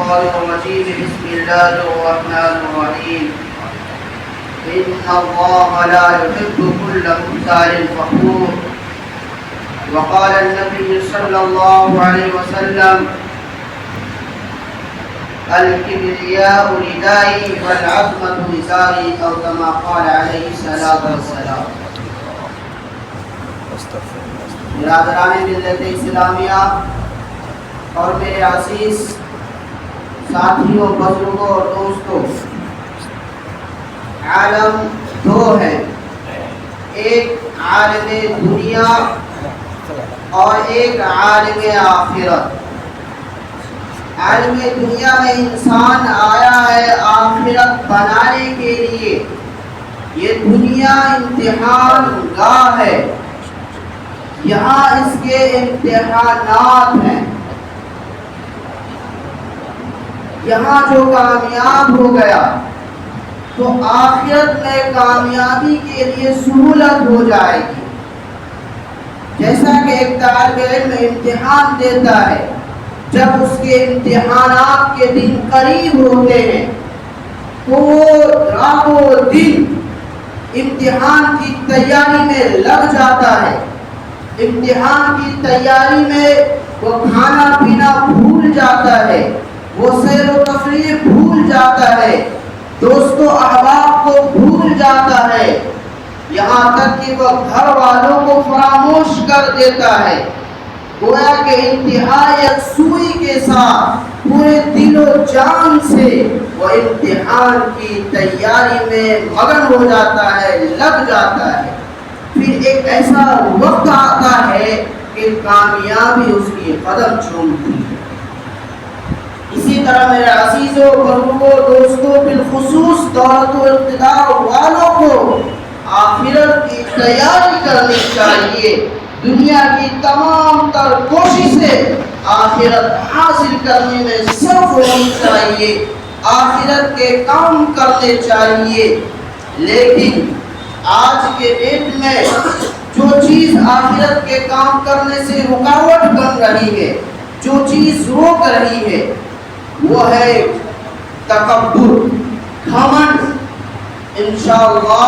الشيطان الرجيم بسم الله الرحمن الرحيم إن الله لا يحب كل مختال فخور وقال النبي صلى الله عليه وسلم الكبرياء ردائي والعظمة إزاري أو كما قال عليه الصلاة والسلام. برادران ملت اسلامیہ اور میرے عزیز ساتھیوں، بزرگوں اور دوستوں، عالم دو ہے، ایک عالم دنیا اور ایک عالم آخرت. عالم دنیا میں انسان آیا ہے آخرت بنانے کے لیے. یہ دنیا امتحان گاہ ہے، یہاں اس کے امتحانات ہیں. یہاں جو کامیاب ہو گیا تو آخرت میں کامیابی کے لیے سہولت ہو جائے گی. جیسا کہ ایک طالب علم امتحان دیتا ہے، جب اس کے امتحانات کے دن قریب ہوتے ہیں تو وہ راتوں دن امتحان کی تیاری میں لگ جاتا ہے. امتحان کی تیاری میں وہ کھانا پینا بھول جاتا ہے، وہ سیر و تفریح بھول جاتا ہے، دوستوں احباب کو بھول جاتا ہے، یہاں تک کہ وہ گھر والوں کو فراموش کر دیتا ہے. گویا کہ انتہائی یکسوئی کے ساتھ پورے دل و جان سے وہ امتحان کی تیاری میں مگن ہو جاتا ہے، لگ جاتا ہے. پھر ایک ایسا وقت آتا ہے کہ کامیابی اس کی قدم چومتی ہے. اسی طرح میرے عزیزوں، بزرگوں، دوستوں، بالخصوص دولت و اقتدار والوں کو آخرت کی تیاری کرنی چاہیے. دنیا کی تمام تر کوششیں آخرت حاصل کرنے میں صرف ہونی چاہیے، آخرت کے کام کرنے چاہیے. لیکن آج کے ڈیٹ میں جو چیز آخرت کے کام کرنے سے رکاوٹ بن رہی ہے، جو چیز روک رہی ہے، وہ ہے تکبر، گھمنڈ. انشاءاللہ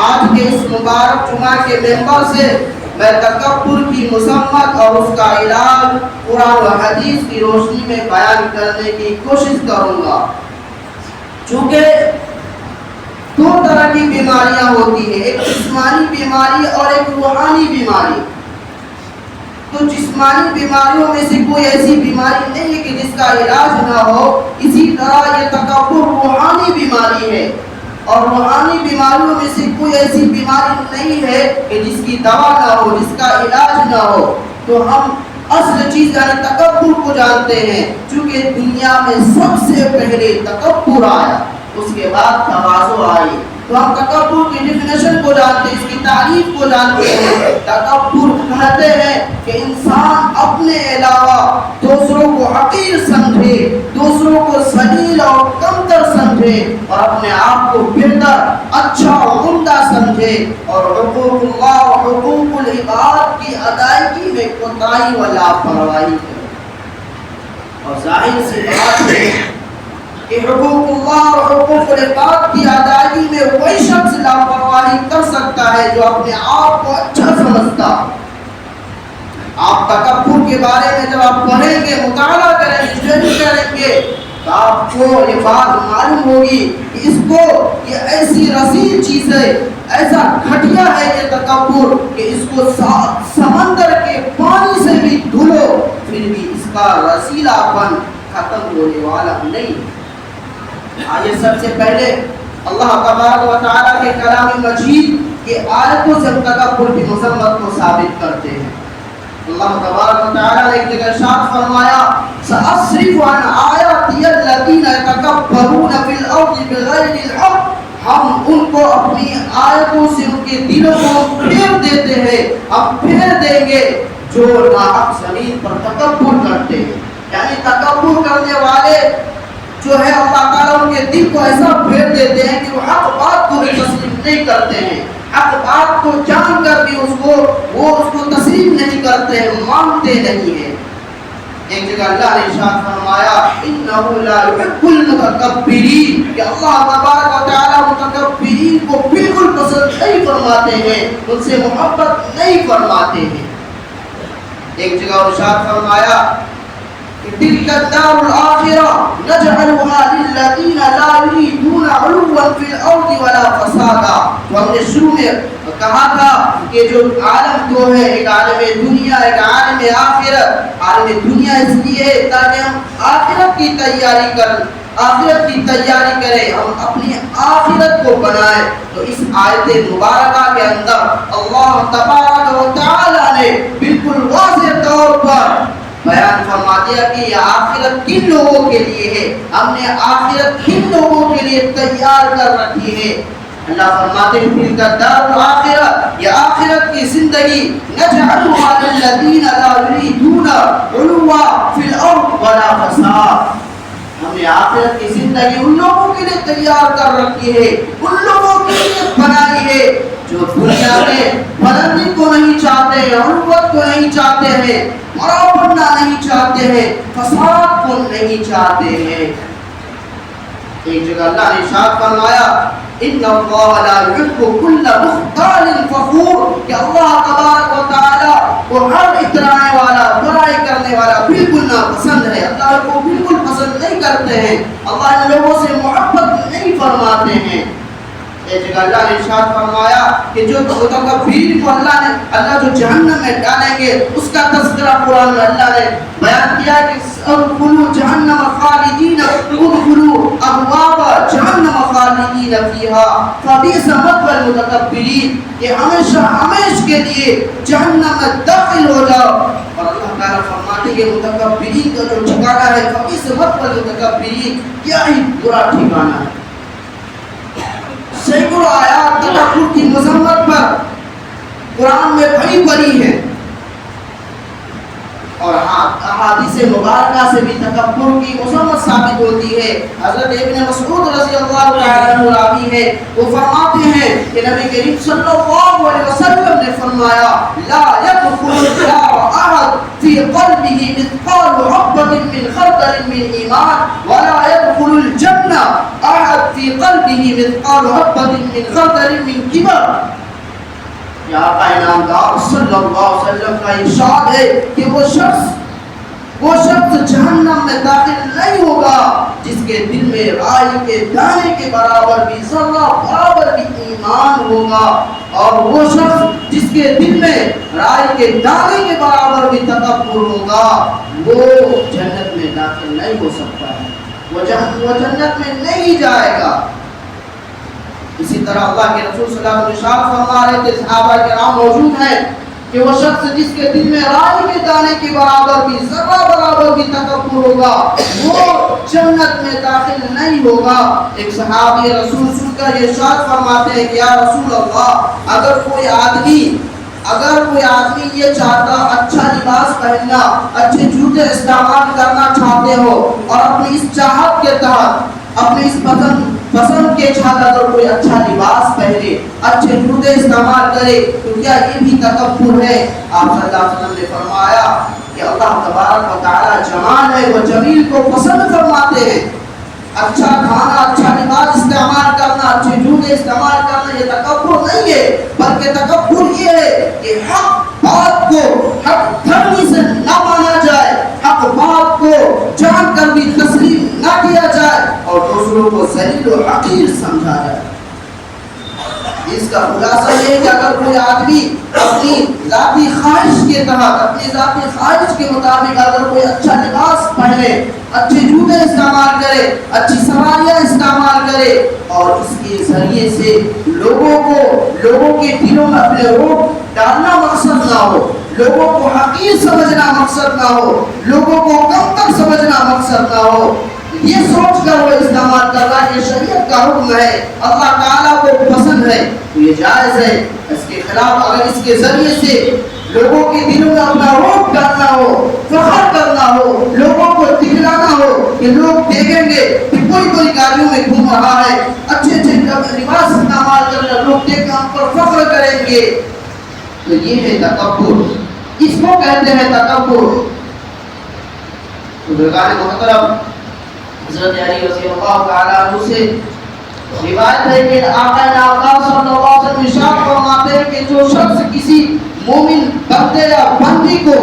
آج کے اس مبارک جمعہ کے ممبر سے میں تکبر کی مذمت اور اس کا علاج قرآن و حدیث کی روشنی میں بیان کرنے کی کوشش کروں گا. چونکہ دو طرح کی بیماریاں ہوتی ہیں، ایک جسمانی بیماری اور ایک روحانی بیماری. تو جسمانی بیماریوں میں سے کوئی ایسی بیماری نہیں ہے کہ جس کا علاج نہ ہو. اسی طرح یہ تکبر روحانی بیماری ہے، اور روحانی بیماریوں میں سے کوئی ایسی بیماری نہیں ہے کہ جس کی دوا نہ ہو، جس کا علاج نہ ہو. تو ہم اصل چیز یعنی تکبر کو جانتے ہیں. چونکہ دنیا میں سب سے پہلے تکبر آیا، اس کے بعد تواضع آئی. تو ہم تکبر کی ڈیفینیشن کو جانتے ہیں، اس کی تعریف کو جانتے ہیں. تکبر کہتے ہیں کہ انسان اپنے علاوہ دوسروں کو حقیر سمجھے، دوسروں کو ذلیل اور کمتر سمجھے، اور اپنے آپ کو بہتر، اچھا اور عمدہ سمجھے، اور حقوق اللہ اور حقوق العباد کی ادائیگی میں کوتاہی و لاپرواہی کرے. اور ظاہر سی بات ہے کہ حقوق اللہ اور حقوق العباد کی ادائیگی میں وہی شخص لاپرواہی کر سکتا ہے جو اپنے آپ کو اچھا سمجھتا. آپ تکبر کے بارے میں جب آپ پڑھیں گے، مطالعہ کریں گے، اسٹڈی کریں گے، تو آپ کو یہ بات معلوم ہوگی کہ اس کو یہ ایسی رذیل چیز ہے، ایسا گھٹیا ہے یہ تکبر کہ اس کو سمندر کے پانی سے بھی دھلو پھر بھی اس کا رذیلہ پن ختم ہونے والا نہیں. آئیے سب سے پہلے اللہ تبارک و تعالیٰ کے کلام مجید کے آیتوں سے تکبر کی مذمت کو ثابت کرتے ہیں. اللہ تبارک و تعالیٰ نے ایک جگہ ارشاد فرمایا سأصرف عن آیاتی الذین یتکبرون فی الارض بغیر الحق. ہم ان کو اپنی آیتوں سے ان کے دلوں کو پھیر دیتے ہیں، ہم پھیر دیں گے جو ناحق زمین پر تکبر کرتے ہیں. یعنی تکبر کرنے والے جو ہے اللہ تعالیٰ ان کے دل کو ایسا پھیر دیتے ہیں کہ وہ حق بات کو بھی تسلیم نہیں کرتے ہیں، حق بات کو جان کر بھی وہ اس کو تسلیم نہیں کرتے ہیں، مانتے نہیں ہیں. ایک جگہ اللہ نے ارشاد فرمایا انه لا يحب المتکبرین کہ اللہ تبارک و تعالی متکبرین کو بالکل پسند نہیں فرماتے ہیں، ان سے محبت نہیں فرماتے ہیں۔ ایک جگہ ارشاد فرمایا کہ تلک الدار الآخرہ نجعلها للذین لا یریدون علوا فی الارض ولا فسادا۔ تو ہم نے شروع میں کہا تھا کہ جو عالم دو ہے، ایک عالم دنیا ایک عالم آخرت۔ عالم دنیا اس لیے تاکہ ہم آخرت کی تیاری کریں، ہم اپنی آخرت کو بنائیں۔ تو اس آیت مبارکہ کے اندر اللہ تبارک و تعالی نے بالکل واضح طور پر بیان فرما دیا کہ یہ آخرت کن لوگوں کے لیے ہے، ہم نے آخرت کن لوگوں کے لیے تیار کر رکھی ہے۔ اللہ فرماتے ہیں تلک الدار الآخرہ، یہ آخرت کی زندگی نجعلها للذین لا یریدون علوا فی الارض ولا فساد، ہم نے آخرت کی زندگی ان لوگوں کے لیے تیار کر رکھی ہے، ان لوگوں کے لیے بنائی ہے جو دنیا میں بلندی کو نہیں چاہتے ہیں، علوت کو نہیں چاہتے ہیں، مرا بننا نہیں چاہتے ہیں، فساد کو نہیں چاہتے ہیں۔ ایک جگہ اللہ نے ارشاد فرمایا ان اللہ لا يحب كل مختال فخور کہ اللہ تبارک و تعالی کو ہر اترانے والا برائی کرنے والا بالکل ناپسند ہے، اللہ کو بالکل پسند نہیں کرتے ہیں، اللہ ان لوگوں سے محبت نہیں فرماتے ہیں۔ ایک جگہ اللہ نے ارشاد فرمایا کہ جو متکبرین کو اللہ جو جہنم میں ڈالیں گے اس کا تذکرہ قرآن میں اللہ نے بیان کیا کہ ادخلوا جہنم خالدین ادخلوا ابواب جہنم خالدین فیہا فبئس مثوی المتکبرین، یہ ہمیشہ کے لیے جہنم میں داخل ہو جاؤ۔ اور اللہ تعالیٰ فرماتے ہیں کہ متکبرین کا جو ٹھکانہ ہے فبئس مثوی المتکبرین، کیا ہی برا ٹھکانہ ہے۔ سینکڑوں آیات تکبر کی مذمت پر قرآن میں بھری پڑی ہے، اور احادیث مبارکہ سے بھی تکبر کی مذمت ثابت ہوتی ہے۔ حضرت ابن مسعود رضی اللہ تعالیٰ عنہ راوی ہے، وہ فرماتے ہیں کہ نبی کریم صلی اللہ علیہ وسلم نے فرمایا لا يدخل النار احد في قلبه مثقال حبة من خردل من ایمان ولا يدخل الجنة احد في قلبه مثقال حبة من خردل من کبر۔ یا آقا انعامدار صلی اللہ علیہ وسلم کا ارشاد ہے کہ وہ شخص جہنم میں داخل نہیں ہوگا جس کے دل میں رائی کے دانے کے برابر بھی ذرہ برابر بھی ایمان ہوگا، اور وہ شخص جس کے دل میں رائی کے دانے کے برابر بھی تکبر ہوگا وہ جنت میں داخل نہیں ہو سکتا ہے، وہ جنت میں نہیں جائے گا۔ اسی طرح اللہ کے رسول صلی اللہ علیہ وسلم ارشاد فرما رہے تھے، صحابہ کرام موجود ہیں کہ وہ شخص جس کے دل میں رائی کے دانے کے برابر بھی ذرہ برابر بھی تکبر ہوگا وہ جنت میں داخل نہیں ہوگا۔ ایک صحابی رسول سن کر یہ ارشاد فرماتے ہیں کہ یا رسول اللہ اگر کوئی آدمی یہ چاہتا اچھا لباس پہننا، اچھے جوتے استعمال کرنا چاہتے ہو اور اپنی اس چاہت کے تحت اپنی اس پسند کے چھاتا اگر کوئی اچھا لباس پہنے، اچھے جوتے استعمال کرے تو کیا یہ بھی تکبر ہے؟ آپ صلی اللہ علیہ وسلم نے فرمایا کہ اللہ تبارک و تعالی جمال ہے، وہ جمیل کو پسند فرماتے ہیں۔ اچھا کھانا، اچھا لباس استعمال کرنا، اچھے جوتے استعمال کرنا یہ تکبر نہیں ہے، بلکہ تکبر یہ ہے کہ حق بات کو حق دھرمی سے نہ مانا جائے، حق بات کو جان کر بھی تسلیم نہ کیا جائے اور دوسروں کو ذلیل و حقیر سمجھا جائے۔ اس کا خلاصہ یہ ہے کہ اگر کوئی آدمی اپنی ذاتی خواہش کے تحت، اپنی ذاتی خواہش کے مطابق اگر کوئی اچھا لباس پہنے، اچھے جوتے استعمال کرے، اچھی سواریاں استعمال کرے اور اس کے ذریعے سے لوگوں کے دلوں میں اپنے روپ ڈالنا مقصد نہ ہو، لوگوں کو حقیر سمجھنا مقصد نہ ہو، لوگوں کو کمتر سمجھنا مقصد نہ ہو، یہ سوچ کر وہ استعمال کر رہا ہے یہ شریعت کا حکم ہے، اللہ تعالیٰ کو پسند ہے تو یہ جائز ہے۔ اس کے خلاف اگر اس کے ذریعے سے لوگوں کے دلوں میں اپنا روپ ڈالنا ہو، فخر کرنا ہو، لوگوں کو دکھلانا ہو کہ لوگ دیکھیں گے کہ کوئی گاڑیوں میں گھوم رہا ہے، اچھے لباس استعمال کر رہا ہے، لوگ دیکھ کر ہم پر فخر کریں گے، تو یہ ہے تکبر، اس کو کہتے ہیں تکبر۔ بزرگان محترم حضرت علی رضی اللہ تعالیٰ عنہ سے روایت ہے کہ آقا نامدار صلی اللہ علیہ وسلم ارشاد فرماتے ہیں کہ جو شخص کسی مومن بندے یا بندی کو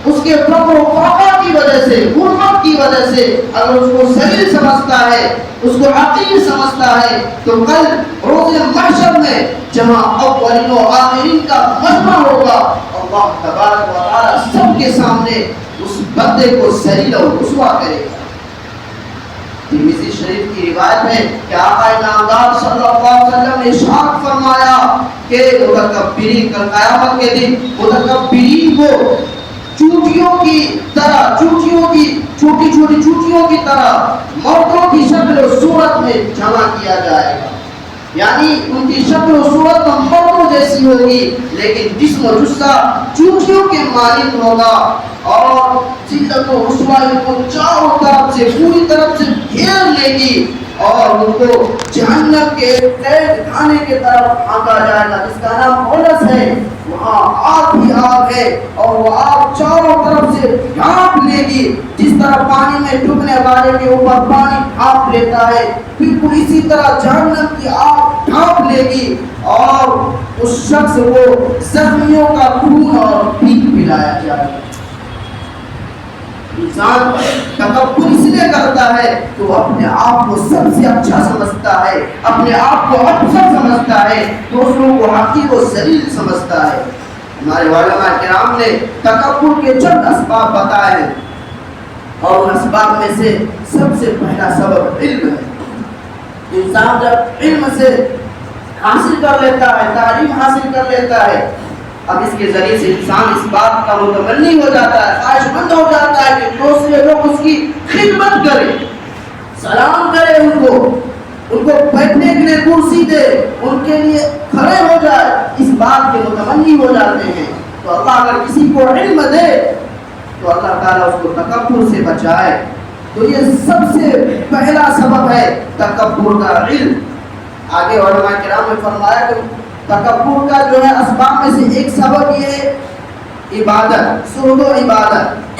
اس کے فقر و فاقہ کی وجہ سے، غربت کی وجہ سے اگر اس کو ذلیل سمجھتا ہے، اس کو حقیر سمجھتا ہے، تو کل روز محشر میں جہاں اولین و آخرین کا مجمع ہوگا، اللہ تبارک و تعالی سب کے سامنے اس بندے کو ذلیل و رسوا کرے گا۔ ترمذی شریف کی روایت ہے کہ آقا نامدار صلی اللہ علیہ وسلم نے ارشاد فرمایا کہ متکبرین کل قیامت کے دن متکبرین کو چونٹیوں کی طرح، چونٹیوں کی چھوٹی چھوٹی چونٹیوں کی طرح مردوں کی شکل و صورت میں جمع کیا جائے گا، یعنی ان کی شکل و صورت مردوں جیسی ہوگی لیکن جسم و جثہ چونٹیوں کے مانند ہوگا، اور ذلت و رسوائی کو چاروں طرف سے پوری طرف سے گھیر لے گی اور ان کو جہنم کے قید خانے کی طرف پھینکا جائے گا جس کا نام خلص ہے۔ وہاں آگ ہی آگ ہے اور وہ آگ چاروں طرف سے ڈھانپ لے گی، جس طرح پانی میں ڈوبنے والے کے اوپر پانی ڈھانپ لیتا ہے، بالکل اسی طرح جہنم کی آگ ڈھانپ لے گی اور اس شخص کو زخمیوں کا خون اور پیٹ پلایا جائے گا۔ انسان تکبر اس لیے کرتا ہے کہ وہ اپنے آپ کو سب سے اچھا سمجھتا ہے، اپنے آپ کو افضل سمجھتا ہے، دوسروں کو حقیر و ذلیل سمجھتا ہے۔ ہمارے علماء کرام نے تکبر کے چند اسباب بتائے ہیں اور ان اسباب میں سے سب سے پہلا سبب علم ہے۔ انسان جب علم سے حاصل کر لیتا ہے، تعلیم حاصل کر لیتا ہے، اب اس کے ذریعے سے انسان اس بات کا متمنی ہو جاتا ہے، خواہش مند ہو جاتا ہے کہ دوسرے لوگ اس کی خدمت کریں، سلام کرے، ان کو بیٹھنے کے لیے کرسی دے، ان کے لیے کھڑے ہو جائے، اس بات کے متمنی ہو جاتے ہیں۔ تو اللہ اگر کسی کو علم دے تو اللہ تعالیٰ اس کو تکبر سے بچائے۔ تو یہ سب سے پہلا سبب ہے تکبر کا علم۔ آگے علماء کرام نے فرمایا کہ تکبر کا جو ہے اسباب میں سے ایک سبب یہ ہے عبادت، سود و عبادت۔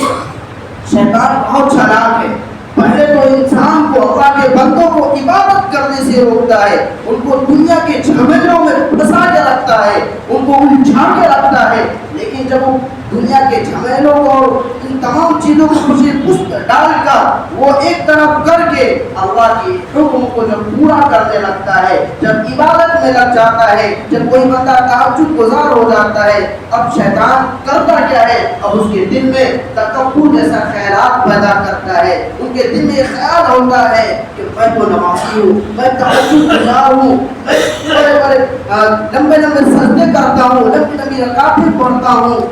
شیطان بہت چالاک ہے، پہلے تو انسان کو، اللہ کے بندوں کو عبادت کرنے سے روکتا ہے، ان کو دنیا کے جھمیلوں میں پھنسا کے رکھتا ہے، ان کو الجھا کے رکھتا ہے، لیکن جب وہ دنیا کے جھمیلوں اور ان تمام چیزوں کو اسے پشت ڈال کر وہ ایک طرف کر کے اللہ کی حکم کو جب پورا کرنے لگتا ہے، جب عبادت میں لگ جاتا ہے، جب کوئی بندہ تہجد گزار ہو جاتا ہے، اب شیطان کرتا کیا ہے، اب اس کے دل میں تکبر جیسا خیالات پیدا کرتا ہے، ان کے دل میں خیال ہوتا ہے کہ میں تو نمازی ہوں، میں تہجد گزار ہوں، میں بڑے بڑے لمبے لمبے سجدے کرتا ہوں، لمبی لمبی رکعتیں پڑھتا ہوں،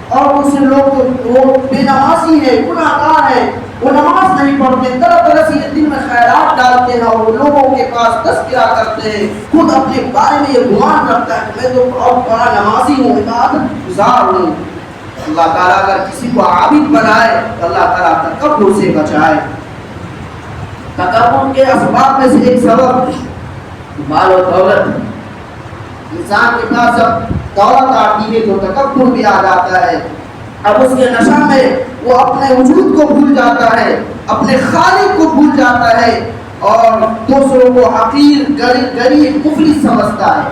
اور دوسرے لوگ وہ بے نمازی ہیں، گناہ گار ہیں، وہ نماز نہیں پڑھتے، طرح طرح سے یہ دل میں خیالات ڈالتے ہیں اور لوگوں کے پاس تذکرہ کرتے ہیں، خود اپنے بارے میں یہ گمان رکھتا ہے کہ میں تو بہت بڑا نمازی ہوں، عبادت گزار ہوں۔ اللہ تعالیٰ اگر کسی کو عابد بنائے تو اللہ تعالیٰ تکبر سے بچائے۔ تکبر کے اسباب میں سے ایک سبب مال و دولت۔ انسان کے پاس جب دولت آتی ہے تو تکبر بھی آ جاتا ہے، اب اس کے نشہ میں وہ اپنے وجود کو بھول جاتا ہے، اپنے خالق کو بھول جاتا ہے اور دوسروں کو حقیر، غریب، مفلس سمجھتا ہے،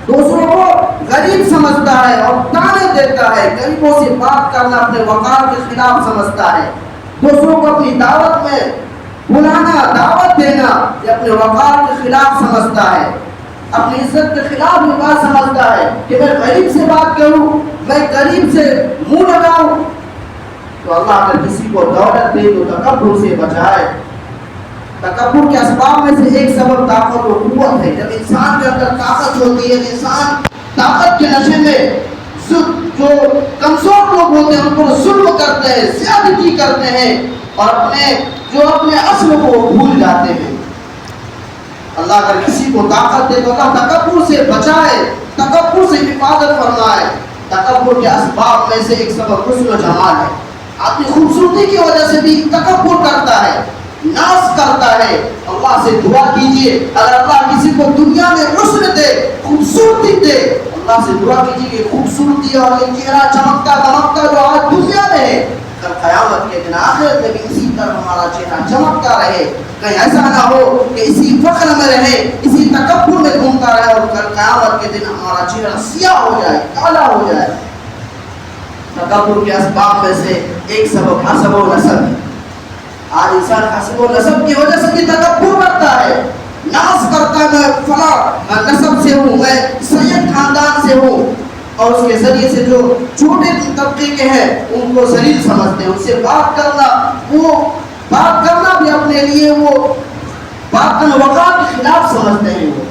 دوسروں کو غریب سمجھتا ہے اور تانے دیتا ہے، غریبوں سے بات کرنا اپنے وقار کے خلاف سمجھتا ہے، دوسروں کو اپنی دعوت میں بلانا، دعوت دینا یہ اپنے وقار کے خلاف سمجھتا ہے، اپنی عزت کے خلاف یہ بات سمجھتا ہے کہ میں غریب سے بات کروں، میں غریب سے منہ لگاؤں۔ تو اللہ اگر کسی کو دولت دے تو تکبر سے بچائے۔ تکبر کے اسباب میں سے ایک سبب طاقت و قوت ہے۔ جب انسان کے اندر طاقت ہوتی ہے، انسان طاقت کے نشے میں جو کمزور لوگ ہوتے ہیں ان کو ظلم کرتے ہیں، زیادتی کرتے ہیں اور اپنے اصل کو بھول جاتے ہیں۔ اللہ اگر کسی کو طاقت دے تو اللہ تکبر سے بچائے، تکبر سے حفاظت فرمائے۔ تکبر کے اسباب میں سے ایک سبب حسن و جمال ہے۔ اپنی خوبصورتی کی وجہ سے بھی تکبر کرتا ہے، ناز کرتا ہے۔ اللہ سے دعا کیجئے اگر اللہ کسی کو دنیا میں حسن دے، خوبصورتی دے، اللہ سے دعا کیجئے کہ خوبصورتی اور یہ چہرہ چمکتا دمکتا جو آج دنیا میں ہے، کل قیامت کے دن آخرت میں بھی اسی طرح ہمارا چہرہ چمکتا رہے. کہیں ایسا نہ ہو کہ اسی فخر میں رہے, اسی تکبر میں گھومتا رہے اور کل قیامت کے دن ہمارا چہرہ سیاہ ہو جائے, کالا ہو جائے. تکبر کے اسباب میں سے ایک سبب حسب و نسب ہے. آج انسان حسب و نسب کی وجہ سے بھی تکبر کرتا ہے, ناز کرتا ہے میں فلاں نسب سے ہوں, میں سید خاندان سے ہوں, اور اس کے ذریعے سے جو چھوٹے طبقے کے ہیں ان کو ذلیل سمجھتے ہیں. ان سے بات کرنا بھی اپنے لیے وہ باطن وقار کے خلاف سمجھتے ہیں. وہ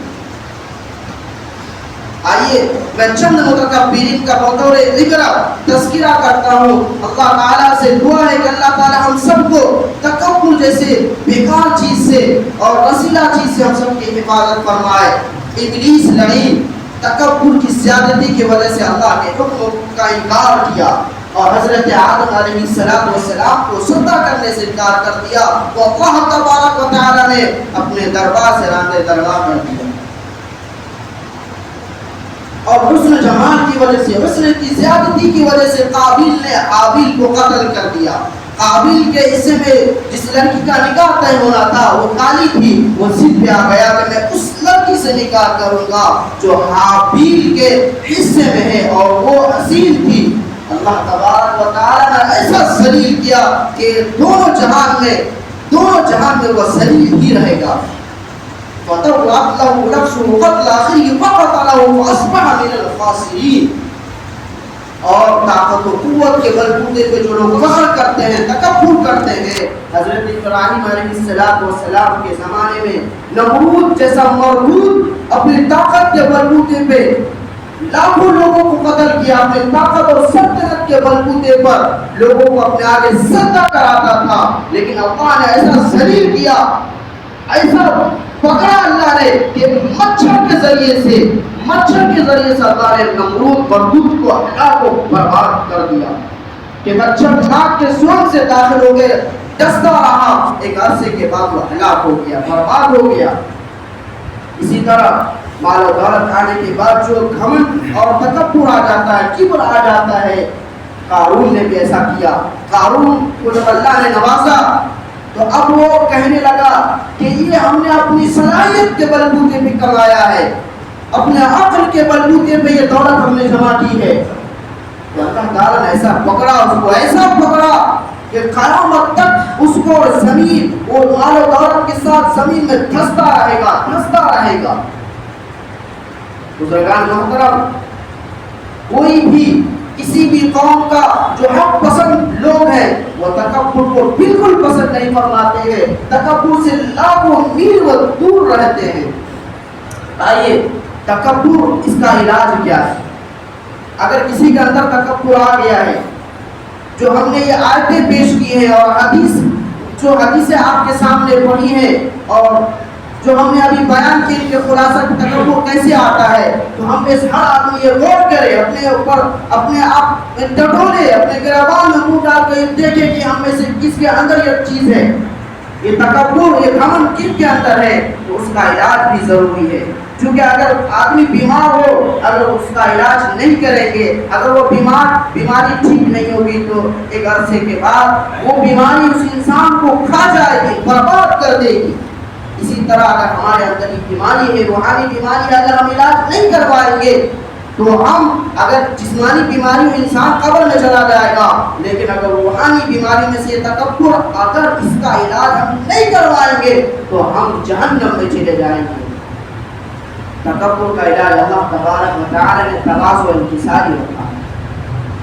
آئیے میں چند متکبرین کا بطور ذکر تذکرہ کرتا ہوں. اللہ تعالیٰ سے دعا ہے کہ اللہ تعالیٰ ہم سب کو تکبر جیسے بیکار چیز سے اور رسیلہ چیز سے ہم سب کی حفاظت فرمائے. ابلیس لعین تکبر کی زیادتی کی وجہ سے اللہ کے حکم کا انکار کیا اور حضرت آدم علیہ السلام کو سجدہ کرنے سے انکار کر دیا. تو اللہ تبارک و تعالیٰ نے اپنے دربار سے راندے دربار کر دیا اور حسن جمال کی وجہ سے, حسن کی زیادتی کی وجہ سے قابیل نے حابیل کو قتل کر دیا. قابیل کے حصے میں جس لڑکی کا نکاح طے ہونا تھا وہ کالی تھی, وہ ضد پہ آ گیا کہ میں اس لڑکی سے نکاح کروں گا جو حابیل کے حصے میں ہے اور وہ حسین تھی. اللہ تبارک و تعالیٰ نے ایسا ذلیل کیا کہ دونوں جہان میں وہ ذلیل ہی رہے گا. فَطَوَّعَتْ لَهُ نَفْسُهُ قَتْلَ أَخِيهِ فَقَتَلَهُ فَأَصْبَحَ مِنَ الْخَاسِرِينَ. اور طاقت و قوت کے بلبوتے پہ جو لوگ فخر کرتے ہیں, تکبر کرتے ہیں, حضرت ابراہیم علیہ السلام کے زمانے میں نمرود جیسا مربوط اپنی طاقت کے بلبوتے پہ لاکھوں لوگوں کو قتل کیا. اپنی طاقت اور سلطنت کے بلبوتے پر لوگوں کو اپنے آگے سجدہ کراتا تھا, لیکن اللہ نے ایسا ذلیل کیا, ایسا پکڑا اللہ نے کہ مچھر کے ذریعے سے اللہ نے نمرود مردود کو ہلاک و برباد کر دیا کہ مچھر ناک کے سرنگ سے داخل ہو گئے, ڈستا رہا, ایک عرصے کے بعد وہ ہلاک ہو گیا, برباد ہو گیا. اسی طرح مال و دولت آنے کے بعد جو گھمنڈ اور تکبر آ جاتا ہے, کبر آ جاتا ہے, قارون نے بھی ایسا کیا. قارون کو جب اللہ نے نوازا تو اب وہ کہنے لگا کہ یہ ہم نے اپنی صلاحیت کے بلبوتے پہ کمایا ہے, اپنے عقل کے بلبوتے پہ یہ دولت ہم نے جمع کی ہے. تو اللہ تعالیٰ نے ایسا پکڑا, اس کو ایسا پکڑا کہ قیامت تک اس کو زمین اور مال و دولت کے ساتھ زمین میں دھستا رہے گا. بزرگان محترم, کوئی بھی کسی بھی قوم کا جو حق پسند لوگ ہیں وہ تکبر کو بالکل پسند نہیں فرماتے ہیں, تکبر سے لاکھوں میل وہ دور رہتے ہیں. آئیے تکبر اس کا علاج کیا ہے؟ اگر کسی کے اندر تکبر آ گیا ہے, جو ہم نے یہ آیتیں پیش کی ہیں اور حدیثیں آپ کے سامنے پڑھی ہیں اور جو ہم نے ابھی بیان کی کہ خلاصہ تکبر کیسے آتا ہے, تو ہم اس ہر آدمی یہ غور کرے, اپنے اوپر اپنے آپ ٹٹولے, اپنے گریبان میں منہ ڈال کر یہ دیکھے کہ ہم میں سے کس کے اندر یہ چیز ہے, یہ تکبر, یہ گھمنڈ کن کے اندر ہے. تو اس کا علاج بھی ضروری ہے, کیونکہ اگر آدمی بیمار ہو, اگر اس کا علاج نہیں کریں گے, اگر وہ بیماری ٹھیک نہیں ہوگی تو ایک عرصے کے بعد وہ بیماری اس انسان کو کھا جائے گی, برباد کر دے گی. اسی طرح اگر ہمارے اندر ایک بیماری ہے, روحانی بیماری, اگر ہم علاج نہیں کروائیں گے تو ہم, اگر جسمانی بیماری میں انسان قبر میں چلا جائے گا, لیکن اگر روحانی بیماری میں سے تکبر, اگر اس کا علاج ہم نہیں کروائیں گے تو ہم جہنم میں چلے جائیں گے. تکبر کا علاج اللہ تبارک و تعالی نے تواضع و انکساری رکھا.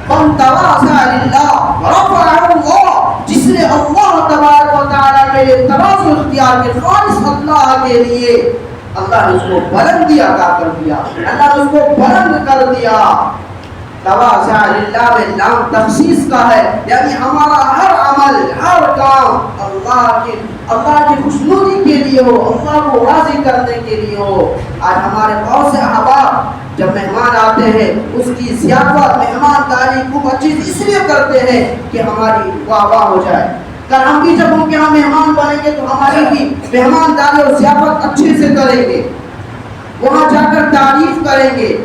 من تواضع للہ رفعہ اللہ, جس نے اللہ تبارک و تعالی کے لیے تواضع اختیار کیا خالص اللہ کے لیے, اللہ نے اس کو بلندی عطا کر دیا, اللہ نے اس کو بلند کر دیا. تواضع للہ میں نام تخصیص کا ہے, یعنی ہمارا ہر عمل, ہر کام اللہ کی خوشنودی کے لیے ہو, اللہ کو راضی کرنے کے لیے ہو. آج ہمارے بہت سے احباب جب مہمان آتے ہیں اس کی ضیافت, مہمانداری خوب اچھی اس لیے کرتے ہیں کہ ہماری واہ واہ ہو جائے. کل ہم بھی جب ان کے یہاں مہمان بنیں گے تو ہماری بھی مہمانداری اور ضیافت اچھے سے کریں گے, وہاں جا کر تعریف کریں گے.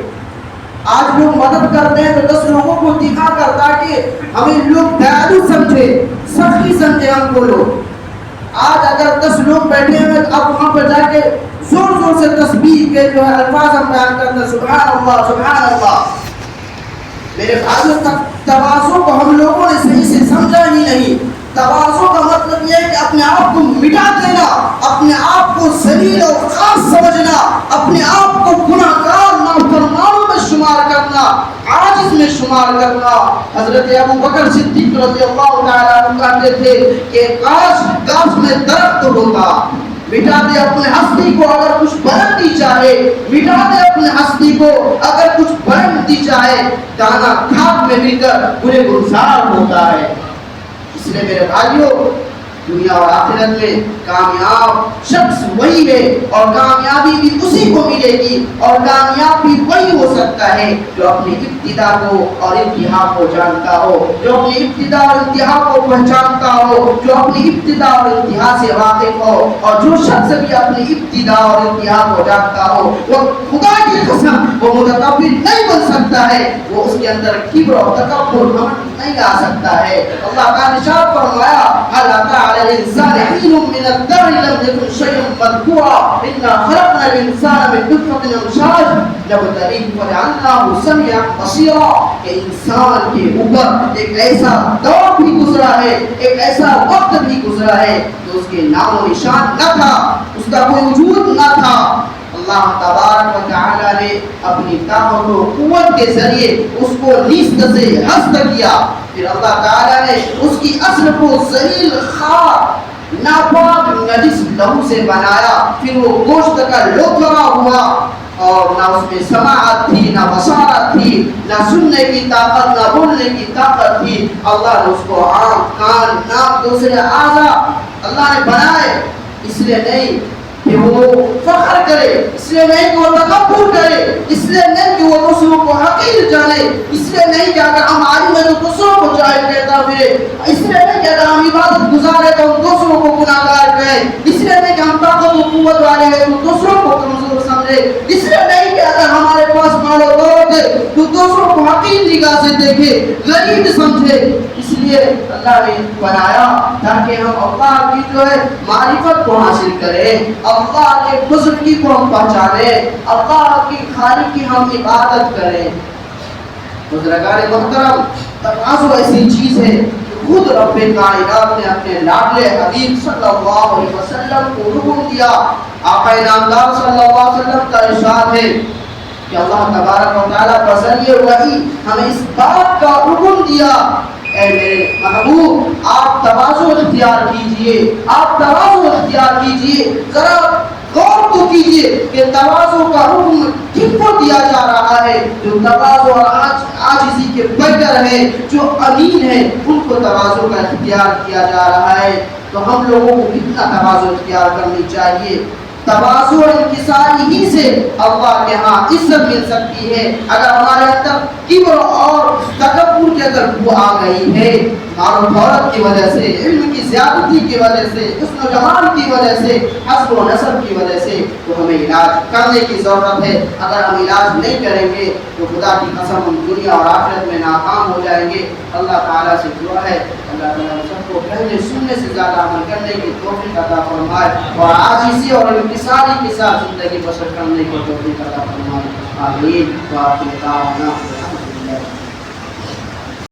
آج لوگ مدد کرتے ہیں تو 10 لوگوں کو دکھا کر تاکہ ہمیں لوگ دیالو سمجھے، سخی سمجھے ہم کو لوگ. آج اگر 10 لوگ بیٹھے ہوئے تو اب وہاں پر جا کے زور زور سے تسبیح کے جو ہے الفاظ ہم بیان کرتے ہیں سبحان اللہ سبحان اللہ. میرے بھائیوں تواضع کو ہم لوگوں نے صحیح سے سمجھا ہی نہیں. تواضع کا مطلب یہ ہے کہ اپنے آپ کو مٹا دینا، اپنے آپ کو ذلیل اور خاص سمجھنا، اپنے آپ کو گناہگار نافرمانوں میں شمار کرنا، عاجز میں شمار کرنا. حضرت ابو بکر صدیق رضی اللہ تعالیٰ عنہ کہتے تھے کہ کاش میں درخت ہوتا، مٹا دے اپنے ہستی کو اگر کچھ بلندی چاہے، مٹا دے اپنے ہستی کو اگر کچھ بلندی چاہے، دانا کھاد میں مل کر گلے گلزار ہوتا ہے. اس لیے میرے بھائیوں دنیا اور آخرت میں کامیاب شخص وہی ہے اور کامیابی بھی اسی کو ملے گی اور کامیاب بھی وہی ہو سکتا ہے جو اپنی ابتدا کو اور انتہا کو جانتا ہو، جو اپنی ابتدا اور انتہا کو پہچانتا ہو، جو اپنی ابتدا اور انتہا سے واقف ہو. اور جو شخص بھی اپنی ابتدا اور انتہا کو جانتا ہو وہ خدا کی قسم وہ متکبر نہیں بن سکتا ہے، وہ اس کے اندر کبر اور تکبر نہیں آ سکتا ہے. اللہ کا ارشاد فرمایا هل أتى على الإنسان حين من الدهر لم يكن شيئا مذكورا إنا خلقنا الإنسان من نطفة أمشاج نبتليه فجعلناه سميعا بصيرا. کہ انسان کے اوپر ایک ایسا دور بھی گزرا ہے، ایک ایسا وقت بھی گزرا ہے جو اس کے نام و نشان نہ تھا، اس کا کوئی وجود نہ تھا. اللہ تبارک و تعالی نے اپنی طاقت و قوت کے ذریعے اس کو نیست سے ہست کیا. پھر اللہ تعالی نے اس کی اصل کو ذلیل خار ناپاک نجس لہو سے بنایا. پھر وہ گوشت کا لوتھڑا ہوا اور نہ اس میں سماعت تھی، نہ بصارت تھی، نہ سننے کی طاقت، نہ بولنے کی طاقت تھی. اللہ نے اس کو آنکھ، کان، ناک، دوسرے اعضاء اللہ نے بنائے. اس لیے نہیں کہ وہ فخر کرے، اس لیے نہیں کہ وہ تکبر کرے، اس لیے نہیں کہ وہ دوسروں کو حقیر جانے، اس لیے نہیں کہ اگر ہم عالم ہیں تو دوسروں کو جاہل کہتا پھرے، اس لیے نہیں کہ اگر ہم عبادت گزار ہیں تو ہم دوسروں کو گناہگار کہیں، اس لیے نہیں کہ ہم طاقت و قوت والے ہیں تو دوسروں کو کمزور سمجھے، اس لیے نہیں کہ اگر ہمارے پاس مال و دولت ہے تو دوسروں کو حقیر نگاہ سے دیکھے، غریب سمجھے. اس لیے اللہ نے بنایا تاکہ ہم اللہ کی جو ہے معرفت کو حاصل کریں، اللہ کے بزرگی کو ہم پہچانیں، اللہ کی خالق کی ہم عبادت کریں. بزرگان محترم تواضع ایسی چیز ہے کہ خود رب کائنات نے اپنے لاڈلے حبیب صلی اللہ علیہ وسلم کو حکم دیا. آقا نامدار صلی اللہ علیہ وسلم کا ارشاد ہے کہ اللہ تبارک و تعالیٰ بذریعہ وحی ہمیں اس بات کا حکم دیا اے میرے محبوب آپ تواضع اختیار کیجئے، آپ تواضع اختیار کیجئے. ذرا غور تو کیجئے کہ تواضع کا حکم کن کو دیا جا رہا ہے؟ جو تواضع اور عاجزی کے بغیر ہیں، جو امین ہیں، ان کو تواضع کا اختیار کیا جا رہا ہے. تو ہم لوگوں کو کتنا تواضع اختیار کرنی چاہیے. تواضع اور انکساری ہی سے اللہ کے ہاں عزت مل سکتی ہے. اگر ہمارے اندر کبر اور تکبر کے اندر وہ آ گئی ہے، مال و دولت کی وجہ سے، علم کی زیادتی کی وجہ سے، حسن و جمال کی وجہ سے، حسب و نسب کی وجہ سے، تو ہمیں علاج کرنے کی ضرورت ہے. اگر ہم علاج نہیں کریں گے تو خدا کی قسم ہم دنیا اور آخرت میں ناکام ہو جائیں گے. اللہ تعالیٰ سے دعا ہے اللہ تعالیٰ سب کو پہلے سننے سے زیادہ عمل کرنے کی توفیق عطا فرمائے اور عاجزی اور انکساری کے ساتھ زندگی بسر کرنے کی توفیق عطا فرمائے. آمین. وآخر دعوانا الحمدللہ.